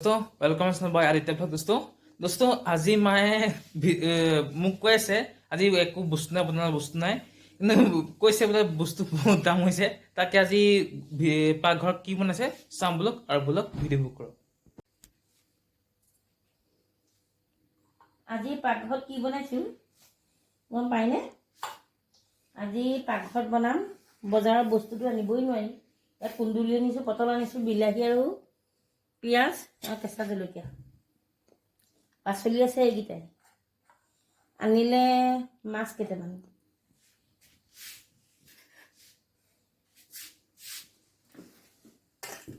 दोस्तों welcome bye Aditya vlog दोस्तों আজি মায়ে মোক কৈ আছে আজি একো বস্তু নাই বনোৱা বস্তু নাই কিন্তু কৈছে বোলে বস্তু বহুত দাম হৈছে তাকে আজি পাকঘৰত কি বনাইছে চাম ব্লগ আৰু ব্লগ ভিডিঅ' বুক কৰক আজি পাকঘৰত কি বনাইছো গম পাইনে আজি পাকঘৰত বনাম বজাৰৰ বস্তুটো আনিবই নোৱাৰি এক কুন্দুলি আনিছো পটল আনিছো বিলাহী আৰু পিয়াজ আৰু কেঁচা জলকীয়া পাচলি আছে এইকেইটাই আনিলে মাছ কেইটামান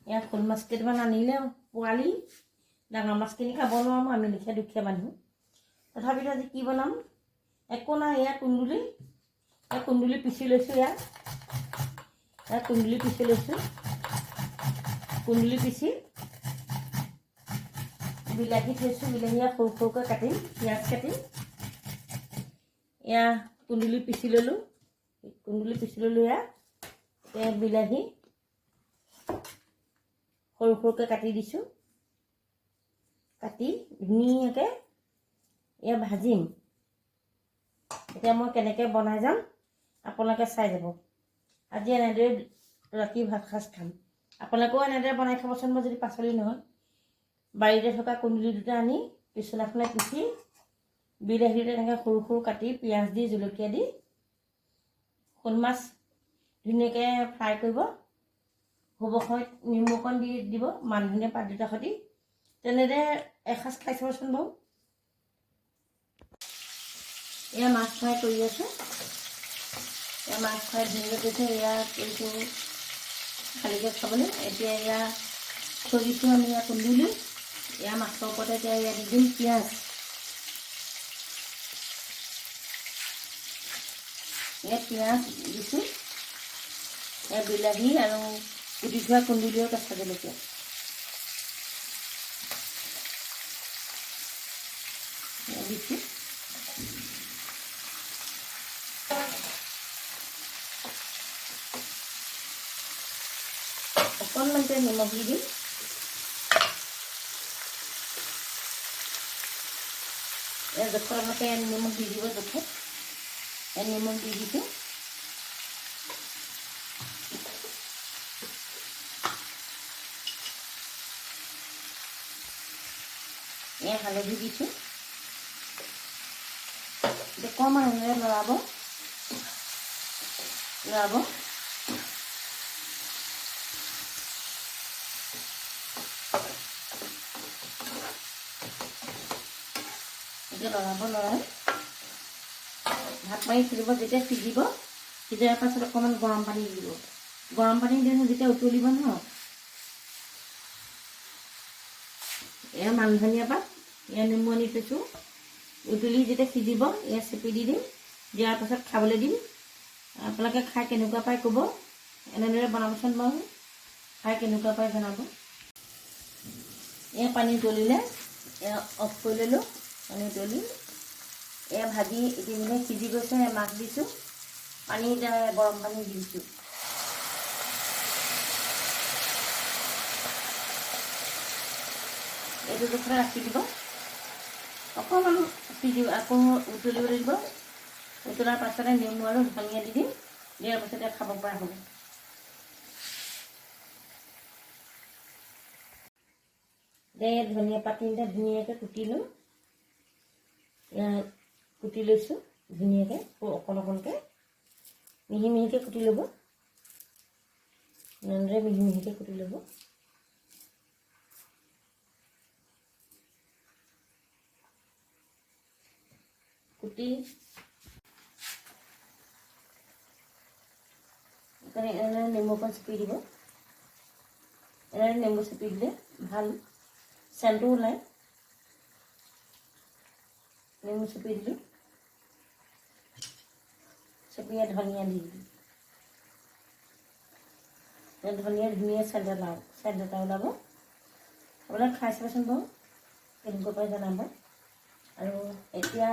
ইয়াত শ'ল মাছ কেইটামান আনিলে পোৱালি ডাঙৰ মাছখিনি খাব নোৱাৰোঁ আমি লিখা দুখীয়া মানুহ তথাপিতো আজি কি বনাম একো নাই এয়া কুন্দুলি পিচি লৈছোঁ ইয়াত কুন্দুলি পিচি লৈছোঁ কুন্দুলি পিচি বিলাহী থৈছোঁ বিলাহী সৰু সৰুকৈ কাটিম পিঁয়াজ কাটিম এয়া কুন্দুলি পিচি ল'লোঁ এয়া বিলাহী সৰু সৰুকৈ কাটি দিছোঁ কাটি ধুনীয়াকৈ এয়া ভাজিম এতিয়া মই কেনেকৈ বনাই যাম আপোনালোকে চাই যাব আজি এনেদৰে ৰাতি ভাত সাজ খাম আপোনালোকেও এনেদৰে বনাই খাবচোন মই যদি পাচলি নহয় বাৰীতে থকা কুন্দুলি দুটা আনি পিছলাখনে পিচি বিলাহী এনেকৈ সৰু সৰু কাটি পিঁয়াজ দি জলকীয়া দি শ'ল মাছ ধুনীয়াকৈ ফ্ৰাই কৰিব হ'ব সময়ত নেমু অকণ দি দিব মান ধনিয়া পাত দুটা সৈতে তেনেদৰে এসাঁজ খাই চাবচোন বাৰু এয়া মাছ ফ্ৰাই কৰি আছোঁ এয়া মাছ ফ্ৰাই ধুনীয়াকৈ কৰিছে এয়া কৰিছোঁ খালীকৈ খাবলৈ এতিয়া এয়া থৈ দিছোঁ আমি এয়া কুন্দুলি এয়া মাছৰ ওপৰতে এতিয়া এয়া দি দিম পিঁয়াজ এয়া পিঁয়াজ দিছোঁ এয়া বিলাহী আৰু কুটি থোৱা কুন্দুলি আৰু কেঁচা জলকীয়া দিছোঁ অকণমানতে নিমখ দি দিম জোখৰ মতে নিমখ দি দিব জোখত নিমখ দি দিছোঁ হালধি দিছোঁ কম আনেৰে লৰাব এতিয়া লৰাই ভাত মাৰি থৈ যেতিয়া সিজিব সিজাৰ পাছত অকণমান গৰম পানী দি দিব গৰম পানী দি যেতিয়া উতলিব নহয় এয়া মান ধনিয়া পাত এয়া নেমু আনি থৈছোঁ উতলি যেতিয়া সিজিব এয়া চেপি দি দিম দিয়াৰ পাছত খাবলৈ দিম আপোনালোকে খাই কেনেকুৱা পায় ক'ব এনেদৰে বনাবচোন বাৰু খাই কেনেকুৱা পায় জনাব এয়া পানী উতলিলে এয়া অফ কৰি ল'লোঁ পানী উতলি এয়া ভাজি ইতিমধ্যে সিজি গৈছে মাছ দিছোঁ পানী গৰম পানী দিছোঁ এইটো জোখত ৰাখি দিব অকণমান সিজিব আকৌ উতলিবলৈ দিব উতলাৰ পাছতে নেমু আৰু ধনিয়া দি দিম দিয়াৰ পাছতে খাব পৰা হ'ব ধনিয়া পাত তিনিটা ধুনীয়াকৈ কুটি লৈছোঁ ধুনীয়াকৈ অকণকৈ মিহি মিহিকৈ কুটি ল'ব এনেদৰে মিহি মিহিকৈ কুটি ল'ব কুটি নেমু অকণ চেপি দিব এনেদৰে নেমু চেপি দিলে ভাল চেণ্টটো ওলায় নেমু চেপি দিলোঁ চেপি ধনিয়া দি দিলোঁ ধনিয়া ধুনীয়া চেণ্ট এটা ওলাব আপোনালোকে খাই চাবচোন বাৰু কেনেকুৱা পাই জনাব আৰু এতিয়া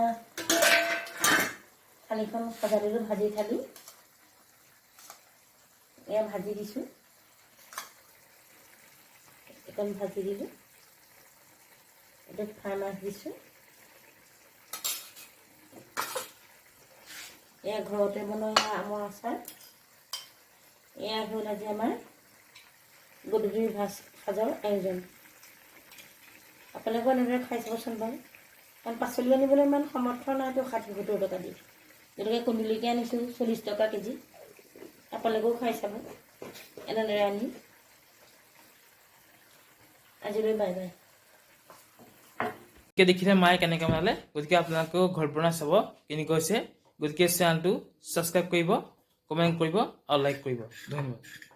থালিখন সজাই দিলোঁ ভাজি থালি এয়া ভাজি দিছোঁ একদম ভাজি দিলোঁ এতিয়া ফ্ৰাই মাছ দিছোঁ। এয়া ঘৰতে বনোৱা আমৰ আচাৰ। এয়া হ'ল আজি আমাৰ গধূলিৰ সাজৰ আয়োজন। আপোনালোকে এনেদৰে খাই চাবচোন বাৰু। কাৰণ পাচলি আনিবলৈ ইমান সমৰ্থ নাইতো 60-70 টকা দি, গতিকে কুন্দুলিকে আনিছোঁ 40 টকা কেজি। আপোনালোকেও খাই চাব এনেদৰে আনি। আজিলৈ বাই বাই। দেখিলে মায়ে কেনেকৈ বনালে, গতিকে আপোনালোকেও ঘৰত বনাই চাব কেনেকৈ হৈছে। গতিকে চেনেলটো ছাবস্ক্ৰাইব কৰিব, কমেণ্ট কৰিব আৰু লাইক কৰিব। ধন্যবাদ।